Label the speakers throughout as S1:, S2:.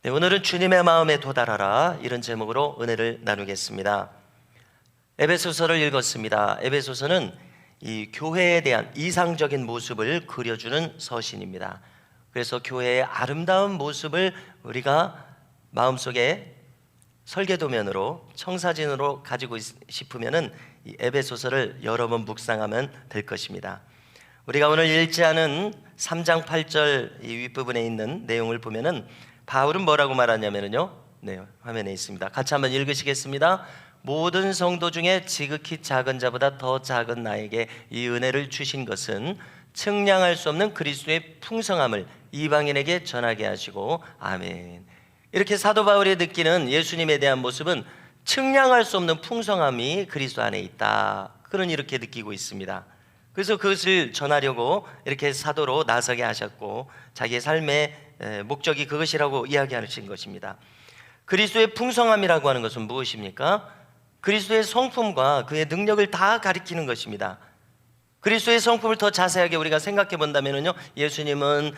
S1: 네, 오늘은 주님의 마음에 도달하라, 이런 제목으로 은혜를 나누겠습니다. 에베소서를 읽었습니다. 에베소서는 이 교회에 대한 이상적인 모습을 그려주는 서신입니다. 그래서 교회의 아름다운 모습을 우리가 마음속에 설계도면으로, 청사진으로 가지고 싶으면은 이 에베소서를 여러 번 묵상하면 될 것입니다. 우리가 오늘 읽지 않은 3장 8절 이 윗부분에 있는 내용을 보면은 바울은 뭐라고 말하냐면요, 네, 화면에 있습니다. 같이 한번 읽으시겠습니다. 모든 성도 중에 지극히 작은 자보다 더 작은 나에게 이 은혜를 주신 것은 측량할 수 없는 그리스도의 풍성함을 이방인에게 전하게 하시고, 아멘. 이렇게 사도 바울이 느끼는 예수님에 대한 모습은 측량할 수 없는 풍성함이 그리스도 안에 있다, 그런 이렇게 느끼고 있습니다. 그래서 그것을 전하려고 이렇게 사도로 나서게 하셨고, 자기의 삶의 목적이 그것이라고 이야기하신 것입니다. 그리스도의 풍성함이라고 하는 것은 무엇입니까? 그리스도의 성품과 그의 능력을 다 가리키는 것입니다. 그리스도의 성품을 더 자세하게 우리가 생각해 본다면요, 예수님은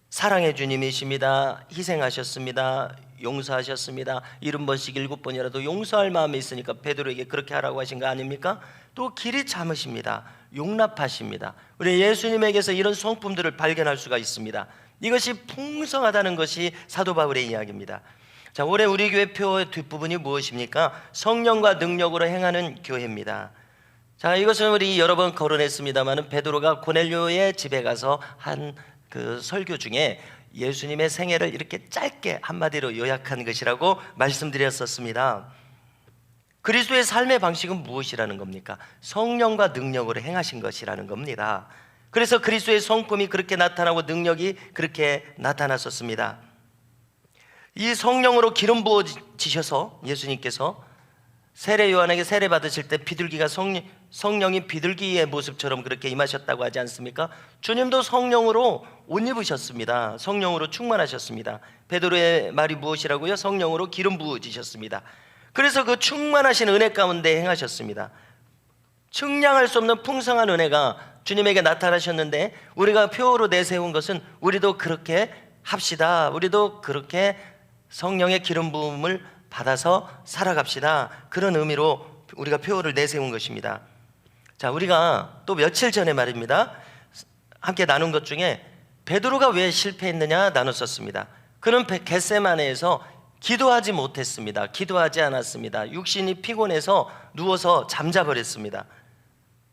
S1: 사랑의 주님이십니다. 희생하셨습니다. 용서하셨습니다. 70번씩 7번이라도 용서할 마음이 있으니까 베드로에게 그렇게 하라고 하신 거 아닙니까? 또 길이 참으십니다. 용납하십니다. 우리 예수님에게서 이런 성품들을 발견할 수가 있습니다. 이것이 풍성하다는 것이 사도 바울의 이야기입니다. 자, 올해 우리 교회 표의 뒷부분이 무엇입니까? 성령과 능력으로 행하는 교회입니다. 자, 이것은 우리 여러 번 거론했습니다만, 베드로가 고넬료의 집에 가서 한 그 설교 중에 예수님의 생애를 이렇게 짧게 한마디로 요약한 것이라고 말씀드렸었습니다. 그리스도의 삶의 방식은 무엇이라는 겁니까? 성령과 능력으로 행하신 것이라는 겁니다. 그래서 그리스도의 성품이 그렇게 나타나고 능력이 그렇게 나타났었습니다. 이 성령으로 기름 부어지셔서 예수님께서 세례 요한에게 세례 받으실 때 비둘기가 성령이 비둘기의 모습처럼 그렇게 임하셨다고 하지 않습니까? 주님도 성령으로 옷 입으셨습니다. 성령으로 충만하셨습니다. 베드로의 말이 무엇이라고요? 성령으로 기름 부어지셨습니다. 그래서 그 충만하신 은혜 가운데 행하셨습니다. 측량할 수 없는 풍성한 은혜가 주님에게 나타나셨는데, 우리가 표로 내세운 것은 우리도 그렇게 합시다, 우리도 그렇게 성령의 기름 부음을 받아서 살아갑시다, 그런 의미로 우리가 표를 내세운 것입니다. 자, 우리가 또 며칠 전에 말입니다, 함께 나눈 것 중에 베드로가 왜 실패했느냐 나눴었습니다. 그는 겟세마네에서 기도하지 못했습니다. 기도하지 않았습니다. 육신이 피곤해서 누워서 잠자버렸습니다.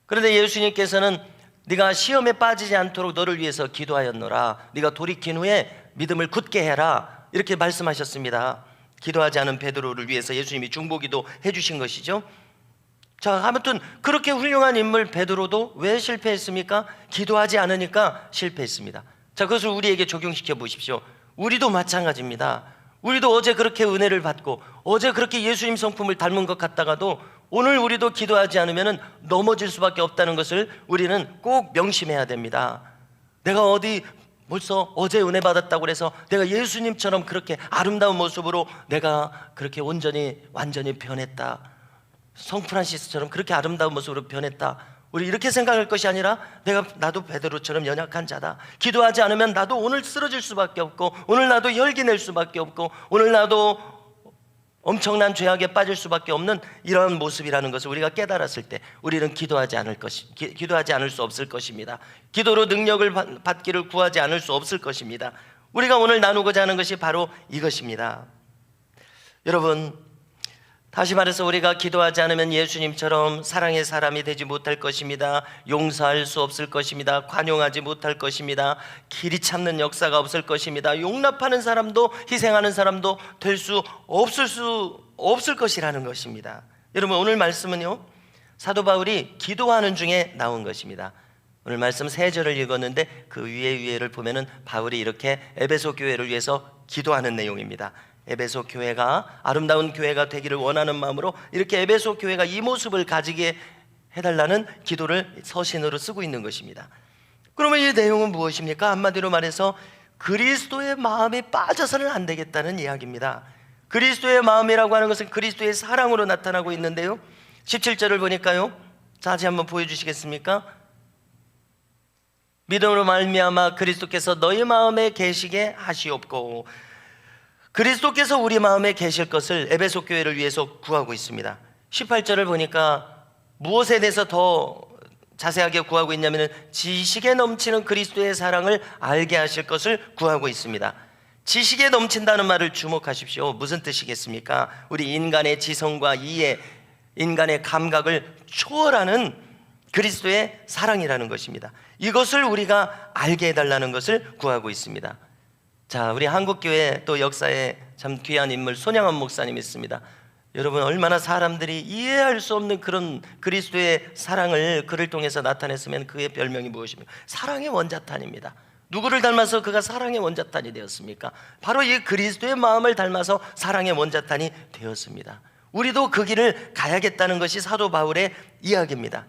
S1: 그런데 예수님께서는 네가 시험에 빠지지 않도록 너를 위해서 기도하였노라, 네가 돌이킨 후에 믿음을 굳게 해라, 이렇게 말씀하셨습니다. 기도하지 않은 베드로를 위해서 예수님이 중보기도 해주신 것이죠. 자, 아무튼 그렇게 훌륭한 인물 베드로도 왜 실패했습니까? 기도하지 않으니까 실패했습니다. 자, 그것을 우리에게 적용시켜 보십시오. 우리도 마찬가지입니다. 우리도 어제 그렇게 은혜를 받고 어제 그렇게 예수님 성품을 닮은 것 같다가도 오늘 우리도 기도하지 않으면 넘어질 수밖에 없다는 것을 우리는 꼭 명심해야 됩니다. 내가 어디 벌써 어제 은혜 받았다고 해서 내가 예수님처럼 그렇게 아름다운 모습으로 내가 그렇게 완전히 변했다, 성프란시스처럼 그렇게 아름다운 모습으로 변했다, 우리 이렇게 생각할 것이 아니라 나도 베드로처럼 연약한 자다, 기도하지 않으면 나도 오늘 쓰러질 수밖에 없고, 오늘 나도 혈기 낼 수밖에 없고, 오늘 나도 엄청난 죄악에 빠질 수밖에 없는 이러한 모습이라는 것을 우리가 깨달았을 때 우리는 기도하지 않을 수 없을 것입니다. 기도로 능력을 받기를 구하지 않을 수 없을 것입니다. 우리가 오늘 나누고자 하는 것이 바로 이것입니다. 여러분, 다시 말해서 우리가 기도하지 않으면 예수님처럼 사랑의 사람이 되지 못할 것입니다. 용서할 수 없을 것입니다. 관용하지 못할 것입니다. 길이 참는 역사가 없을 것입니다. 용납하는 사람도 희생하는 사람도 될 수 없을 것이라는 것입니다. 여러분, 오늘 말씀은요, 사도 바울이 기도하는 중에 나온 것입니다. 오늘 말씀 3절을 읽었는데 그 위에를 보면은 바울이 이렇게 에베소 교회를 위해서 기도하는 내용입니다. 에베소 교회가 아름다운 교회가 되기를 원하는 마음으로 이렇게 에베소 교회가 이 모습을 가지게 해달라는 기도를 서신으로 쓰고 있는 것입니다. 그러면 이 내용은 무엇입니까? 한마디로 말해서 그리스도의 마음에 빠져서는 안 되겠다는 이야기입니다. 그리스도의 마음이라고 하는 것은 그리스도의 사랑으로 나타나고 있는데요, 17절을 보니까요, 자, 다시 한번 보여주시겠습니까? 믿음으로 말미암아 그리스도께서 너희 마음에 계시게 하시옵고 그리스도께서 우리 마음에 계실 것을 에베소 교회를 위해서 구하고 있습니다. 18절을 보니까 무엇에 대해서 더 자세하게 구하고 있냐면 지식에 넘치는 그리스도의 사랑을 알게 하실 것을 구하고 있습니다. 지식에 넘친다는 말을 주목하십시오. 무슨 뜻이겠습니까? 우리 인간의 지성과 이해, 인간의 감각을 초월하는 그리스도의 사랑이라는 것입니다. 이것을 우리가 알게 해달라는 것을 구하고 있습니다. 자, 우리 한국교회 또 역사에 참 귀한 인물 손양원 목사님이 있습니다. 여러분, 얼마나 사람들이 이해할 수 없는 그런 그리스도의 사랑을 그를 통해서 나타냈으면 그의 별명이 무엇입니까? 사랑의 원자탄입니다. 누구를 닮아서 그가 사랑의 원자탄이 되었습니까? 바로 이 그리스도의 마음을 닮아서 사랑의 원자탄이 되었습니다. 우리도 그 길을 가야겠다는 것이 사도 바울의 이야기입니다.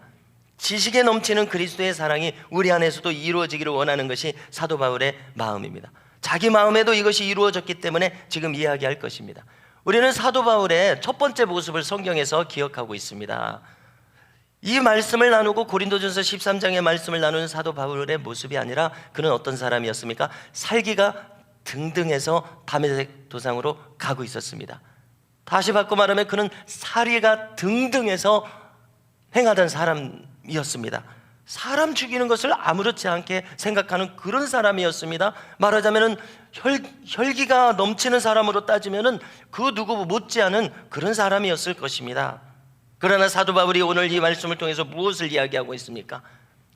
S1: 지식에 넘치는 그리스도의 사랑이 우리 안에서도 이루어지기를 원하는 것이 사도 바울의 마음입니다. 자기 마음에도 이것이 이루어졌기 때문에 지금 이야기할 것입니다. 우리는 사도 바울의 첫 번째 모습을 성경에서 기억하고 있습니다. 이 말씀을 나누고 고린도전서 13장의 말씀을 나누는 사도 바울의 모습이 아니라 그는 어떤 사람이었습니까? 살기가 등등해서 다메섹 도상으로 가고 있었습니다. 다시 바꿔 말하면 그는 살이가 등등해서 행하던 사람이었습니다. 사람 죽이는 것을 아무렇지 않게 생각하는 그런 사람이었습니다. 말하자면 혈기가 넘치는 사람으로 따지면 그 누구 못지않은 그런 사람이었을 것입니다. 그러나 사도 바울이 오늘 이 말씀을 통해서 무엇을 이야기하고 있습니까?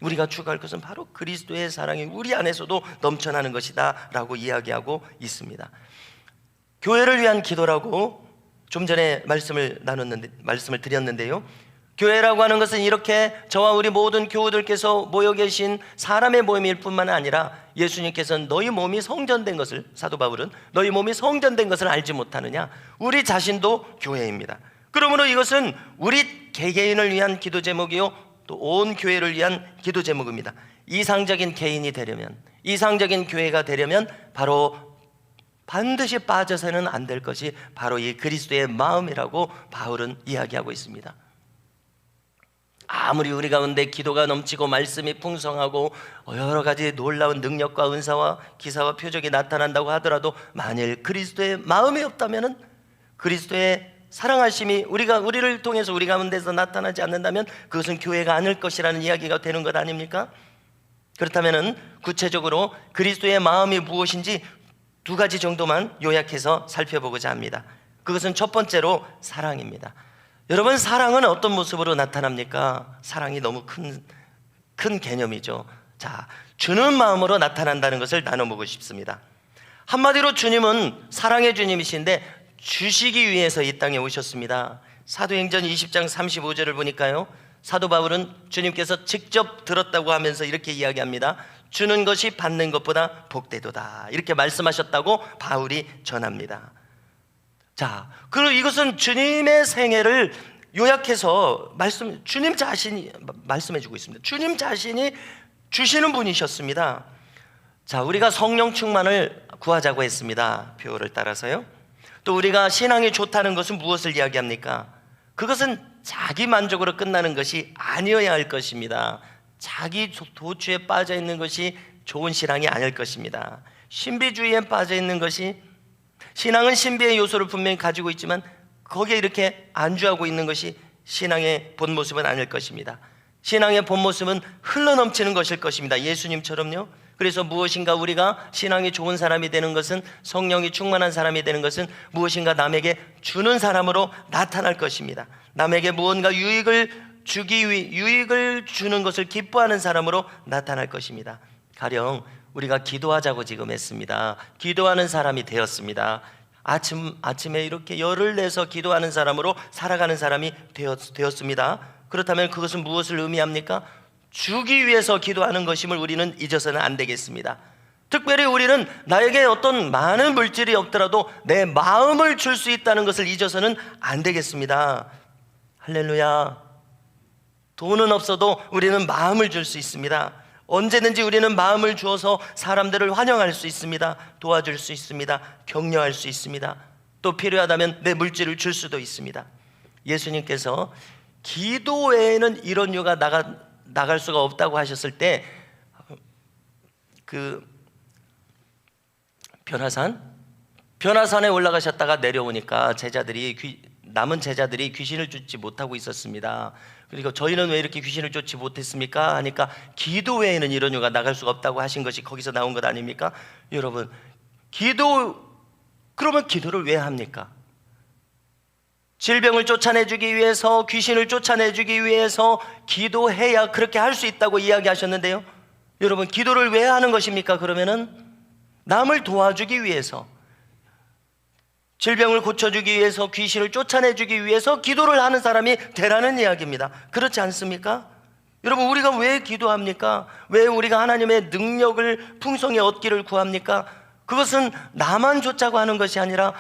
S1: 우리가 추구할 것은 바로 그리스도의 사랑이 우리 안에서도 넘쳐나는 것이다 라고 이야기하고 있습니다. 교회를 위한 기도라고 좀 전에 말씀을 드렸는데요, 교회라고 하는 것은 이렇게 저와 우리 모든 교우들께서 모여 계신 사람의 모임일 뿐만 아니라 예수님께서는 너희 몸이 성전된 것을, 사도 바울은 너희 몸이 성전된 것을 알지 못하느냐? 우리 자신도 교회입니다. 그러므로 이것은 우리 개개인을 위한 기도 제목이요, 또 온 교회를 위한 기도 제목입니다. 이상적인 개인이 되려면, 이상적인 교회가 되려면 바로 반드시 빠져서는 안 될 것이 바로 이 그리스도의 마음이라고 바울은 이야기하고 있습니다. 아무리 우리 가운데 기도가 넘치고 말씀이 풍성하고 여러 가지 놀라운 능력과 은사와 기사와 표적이 나타난다고 하더라도 만일 그리스도의 마음이 없다면, 그리스도의 사랑하심이 우리를 통해서 우리 가운데서 나타나지 않는다면 그것은 교회가 아닐 것이라는 이야기가 되는 것 아닙니까? 그렇다면 구체적으로 그리스도의 마음이 무엇인지 두 가지 정도만 요약해서 살펴보고자 합니다. 그것은 첫 번째로 사랑입니다. 여러분, 사랑은 어떤 모습으로 나타납니까? 사랑이 너무 큰 개념이죠. 자, 주는 마음으로 나타난다는 것을 나눠보고 싶습니다. 한마디로 주님은 사랑의 주님이신데 주시기 위해서 이 땅에 오셨습니다. 사도행전 20장 35절을 보니까요, 사도 바울은 주님께서 직접 들었다고 하면서 이렇게 이야기합니다. 주는 것이 받는 것보다 복되도다, 이렇게 말씀하셨다고 바울이 전합니다. 자, 그리고 이것은 주님의 생애를 요약해서 주님 자신이 말씀해주고 있습니다. 주님 자신이 주시는 분이셨습니다. 자, 우리가 성령 충만을 구하자고 했습니다. 표를 따라서요. 또 우리가 신앙이 좋다는 것은 무엇을 이야기합니까? 그것은 자기 만족으로 끝나는 것이 아니어야 할 것입니다. 자기 도취에 빠져 있는 것이 좋은 신앙이 아닐 것입니다. 신비주의에 빠져 있는 것이, 신앙은 신비의 요소를 분명히 가지고 있지만 거기에 이렇게 안주하고 있는 것이 신앙의 본 모습은 아닐 것입니다. 신앙의 본 모습은 흘러넘치는 것일 것입니다. 예수님처럼요. 그래서 무엇인가 우리가 신앙이 좋은 사람이 되는 것은, 성령이 충만한 사람이 되는 것은 무엇인가 남에게 주는 사람으로 나타날 것입니다. 남에게 무언가 유익을 주는 것을 기뻐하는 사람으로 나타날 것입니다. 가령 우리가 기도하자고 지금 했습니다. 기도하는 사람이 되었습니다. 아침에 이렇게 열을 내서 기도하는 사람으로 살아가는 사람이 되었습니다. 그렇다면 그것은 무엇을 의미합니까? 주기 위해서 기도하는 것임을 우리는 잊어서는 안 되겠습니다. 특별히 우리는 나에게 어떤 많은 물질이 없더라도 내 마음을 줄 수 있다는 것을 잊어서는 안 되겠습니다. 할렐루야. 돈은 없어도 우리는 마음을 줄 수 있습니다. 언제든지 우리는 마음을 주어서 사람들을 환영할 수 있습니다. 도와줄 수 있습니다. 격려할 수 있습니다. 또 필요하다면 내 물질을 줄 수도 있습니다. 예수님께서 기도 외에는 이런 유가 나갈 수가 없다고 하셨을 때, 그 변화산에 올라가셨다가 내려오니까 남은 제자들이 귀신을 쫓지 못하고 있었습니다. 그리고 저희는 왜 이렇게 귀신을 쫓지 못했습니까? 하니까 기도 외에는 이런 이유가 나갈 수가 없다고 하신 것이 거기서 나온 것 아닙니까? 여러분, 그러면 기도를 왜 합니까? 질병을 쫓아내주기 위해서, 귀신을 쫓아내주기 위해서 기도해야 그렇게 할 수 있다고 이야기하셨는데요, 여러분, 기도를 왜 하는 것입니까? 그러면은 남을 도와주기 위해서, 질병을 고쳐주기 위해서, 귀신을 쫓아내주기 위해서 기도를 하는 사람이 되라는 이야기입니다. 그렇지 않습니까? 여러분, 우리가 왜 기도합니까? 왜 우리가 하나님의 능력을 풍성히 얻기를 구합니까? 그것은 나만 쫓자고 하는 것이 아니라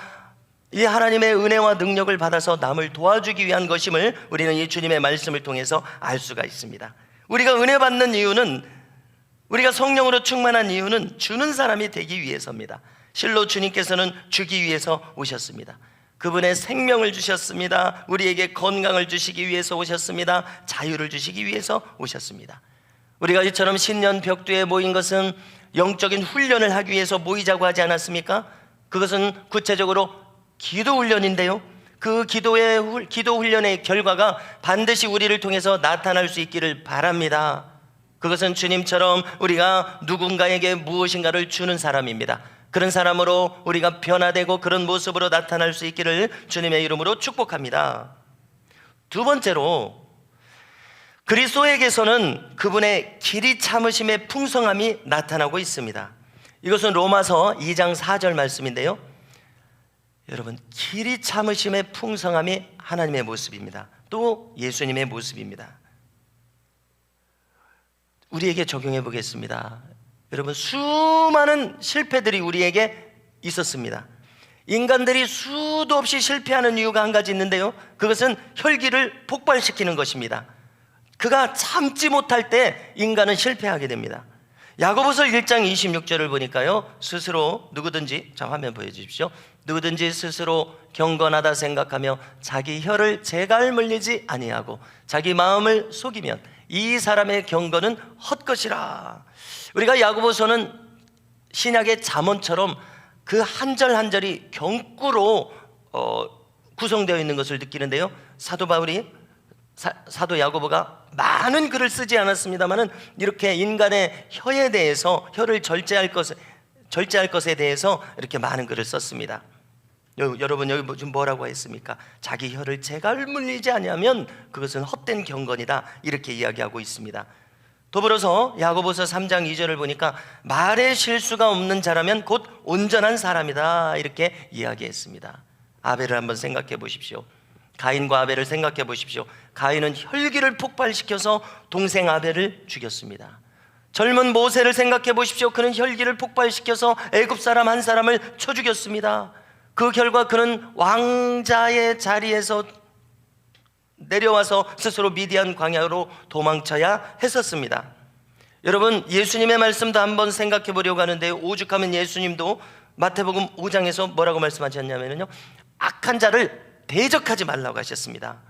S1: 이 하나님의 은혜와 능력을 받아서 남을 도와주기 위한 것임을 우리는 이 주님의 말씀을 통해서 알 수가 있습니다. 우리가 은혜 받는 이유는, 우리가 성령으로 충만한 이유는 주는 사람이 되기 위해서입니다. 실로 주님께서는 주기 위해서 오셨습니다. 그분의 생명을 주셨습니다. 우리에게 건강을 주시기 위해서 오셨습니다. 자유를 주시기 위해서 오셨습니다. 우리가 이처럼 신년 벽두에 모인 것은 영적인 훈련을 하기 위해서 모이자고 하지 않았습니까? 그것은 구체적으로 기도 훈련인데요, 그 기도 훈련의 결과가 반드시 우리를 통해서 나타날 수 있기를 바랍니다. 그것은 주님처럼 우리가 누군가에게 무엇인가를 주는 사람입니다. 그런 사람으로 우리가 변화되고 그런 모습으로 나타날 수 있기를 주님의 이름으로 축복합니다. 두 번째로, 그리스도에게서는 그분의 길이 참으심의 풍성함이 나타나고 있습니다. 이것은 로마서 2장 4절 말씀인데요, 여러분, 길이 참으심의 풍성함이 하나님의 모습입니다. 또 예수님의 모습입니다. 우리에게 적용해 보겠습니다. 여러분, 수많은 실패들이 우리에게 있었습니다. 인간들이 수도 없이 실패하는 이유가 한 가지 있는데요, 그것은 혈기를 폭발시키는 것입니다. 그가 참지 못할 때 인간은 실패하게 됩니다. 야고보서 1장 26절을 보니까요, 스스로 누구든지, 자 화면 보여주십시오. 누구든지 스스로 경건하다 생각하며 자기 혀를 재갈 물리지 아니하고 자기 마음을 속이면 이 사람의 경건은 헛것이라. 우리가 야고보서는 신약의 잠언처럼 그 한 절 한 절이 경구로 구성되어 있는 것을 느끼는데요, 사도 야고보가 많은 글을 쓰지 않았습니다만은 이렇게 인간의 혀에 대해서, 혀를 절제할 것에 대해서 이렇게 많은 글을 썼습니다. 여러분, 여기 지금 뭐라고 했습니까? 자기 혀를 재갈 물리지 아니하면 그것은 헛된 경건이다, 이렇게 이야기하고 있습니다. 더불어서 야고보서 3장 2절을 보니까 말에 실수가 없는 자라면 곧 온전한 사람이다, 이렇게 이야기했습니다. 아벨을 한번 생각해 보십시오. 가인과 아벨을 생각해 보십시오. 가인은 혈기를 폭발시켜서 동생 아벨을 죽였습니다. 젊은 모세를 생각해 보십시오. 그는 혈기를 폭발시켜서 애굽 사람 한 사람을 쳐 죽였습니다. 그 결과 그는 왕자의 자리에서 내려와서 스스로 미디안 광야로 도망쳐야 했었습니다. 여러분, 예수님의 말씀도 한번 생각해 보려고 하는데요, 오죽하면 예수님도 마태복음 5장에서 뭐라고 말씀하셨냐면요, 악한 자를 대적하지 말라고 하셨습니다.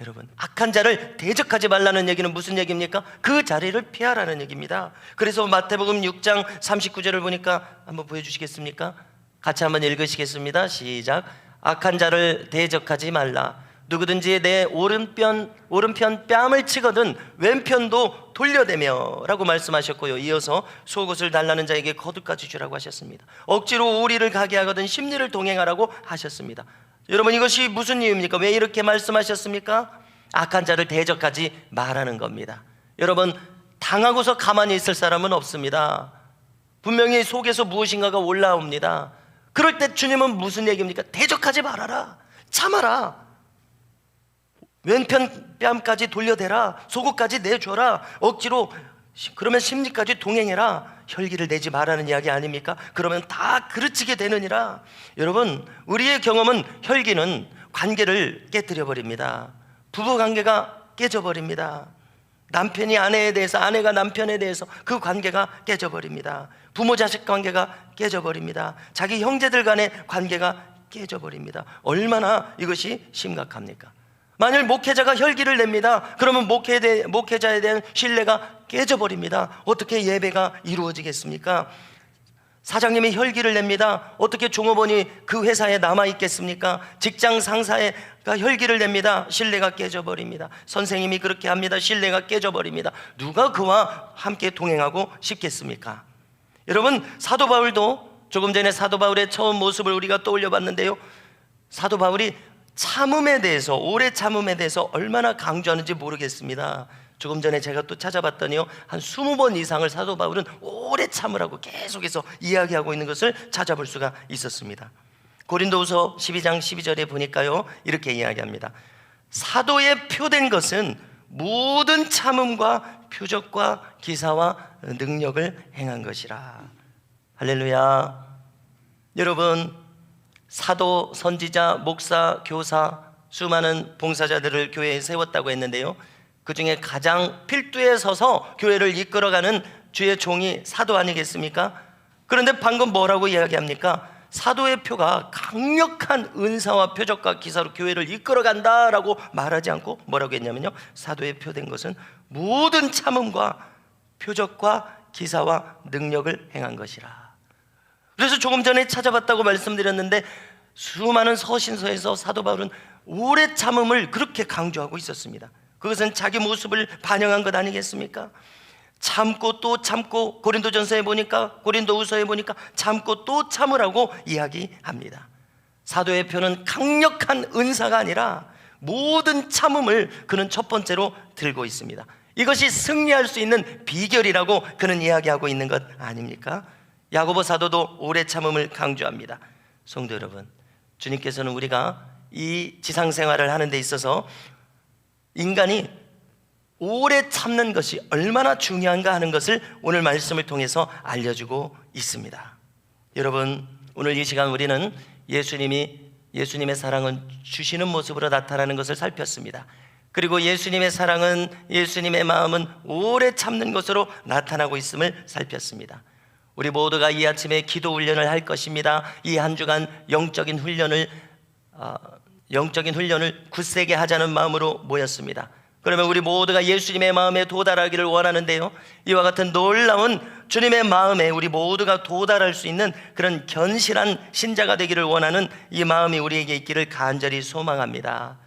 S1: 여러분, 악한 자를 대적하지 말라는 얘기는 무슨 얘기입니까? 그 자리를 피하라는 얘기입니다. 그래서 마태복음 6장 39절을 보니까 한번 보여주시겠습니까? 같이 한번 읽으시겠습니다. 시작. 악한 자를 대적하지 말라. 누구든지 내 오른편 뺨을 치거든 왼편도 돌려대며 라고 말씀하셨고요, 이어서 속옷을 달라는 자에게 겉옷까지 주라고 하셨습니다. 억지로 우리를 가게 하거든 심리를 동행하라고 하셨습니다. 여러분, 이것이 무슨 이유입니까? 왜 이렇게 말씀하셨습니까? 악한 자를 대적하지 말라는 겁니다. 여러분, 당하고서 가만히 있을 사람은 없습니다. 분명히 속에서 무엇인가가 올라옵니다. 그럴 때 주님은 무슨 얘기입니까? 대적하지 말아라, 참아라, 왼편 뺨까지 돌려대라, 속옷까지 내줘라, 억지로, 그러면 심리까지 동행해라, 혈기를 내지 말라는 이야기 아닙니까? 그러면 다 그르치게 되느니라. 여러분, 우리의 경험은 혈기는 관계를 깨뜨려 버립니다. 부부 관계가 깨져버립니다. 남편이 아내에 대해서, 아내가 남편에 대해서 그 관계가 깨져버립니다. 부모 자식 관계가 깨져버립니다. 자기 형제들 간의 관계가 깨져버립니다. 얼마나 이것이 심각합니까? 만일 목회자가 혈기를 냅니다. 그러면 목회자에 대한 신뢰가 깨져버립니다. 어떻게 예배가 이루어지겠습니까? 사장님이 혈기를 냅니다. 어떻게 종업원이 그 회사에 남아 있겠습니까? 직장 상사가 혈기를 냅니다. 신뢰가 깨져버립니다. 선생님이 그렇게 합니다. 신뢰가 깨져버립니다. 누가 그와 함께 동행하고 싶겠습니까? 여러분, 사도 바울도 조금 전에 사도 바울의 처음 모습을 우리가 떠올려 봤는데요, 사도 바울이 참음에 대해서, 오래 참음에 대해서 얼마나 강조하는지 모르겠습니다. 조금 전에 제가 또 찾아봤더니요, 한 20번 이상을 사도 바울은 오래 참으라고 계속해서 이야기하고 있는 것을 찾아볼 수가 있었습니다. 고린도후서 12장 12절에 보니까요, 이렇게 이야기합니다. 사도의 표된 것은 모든 참음과 표적과 기사와 능력을 행한 것이라. 할렐루야. 여러분, 사도, 선지자, 목사, 교사, 수많은 봉사자들을 교회에 세웠다고 했는데요, 그 중에 가장 필두에 서서 교회를 이끌어가는 주의 종이 사도 아니겠습니까? 그런데 방금 뭐라고 이야기합니까? 사도의 표가 강력한 은사와 표적과 기사로 교회를 이끌어간다라고 말하지 않고 뭐라고 했냐면요, 사도의 표된 것은 모든 참음과 표적과 기사와 능력을 행한 것이라. 그래서 조금 전에 찾아봤다고 말씀드렸는데, 수많은 서신서에서 사도 바울은 오래 참음을 그렇게 강조하고 있었습니다. 그것은 자기 모습을 반영한 것 아니겠습니까? 참고 또 참고, 고린도전서에 보니까, 고린도후서에 보니까 참고 또 참으라고 이야기합니다. 사도의 표는 강력한 은사가 아니라 모든 참음을 그는 첫 번째로 들고 있습니다. 이것이 승리할 수 있는 비결이라고 그는 이야기하고 있는 것 아닙니까? 야고보 사도도 오래 참음을 강조합니다. 성도 여러분, 주님께서는 우리가 이 지상 생활을 하는 데 있어서 인간이 오래 참는 것이 얼마나 중요한가 하는 것을 오늘 말씀을 통해서 알려주고 있습니다. 여러분, 오늘 이 시간 우리는 예수님의 사랑은 주시는 모습으로 나타나는 것을 살폈습니다. 그리고 예수님의 사랑은, 예수님의 마음은 오래 참는 것으로 나타나고 있음을 살폈습니다. 우리 모두가 이 아침에 기도 훈련을 할 것입니다. 이 한 주간 영적인 훈련을 굳세게 하자는 마음으로 모였습니다. 그러면 우리 모두가 예수님의 마음에 도달하기를 원하는데요, 이와 같은 놀라운 주님의 마음에 우리 모두가 도달할 수 있는 그런 견실한 신자가 되기를 원하는 이 마음이 우리에게 있기를 간절히 소망합니다.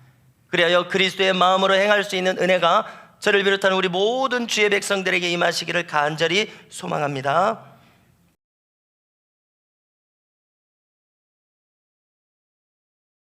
S1: 그리하여 그리스도의 마음으로 행할 수 있는 은혜가 저를 비롯한 우리 모든 주의 백성들에게 임하시기를 간절히 소망합니다.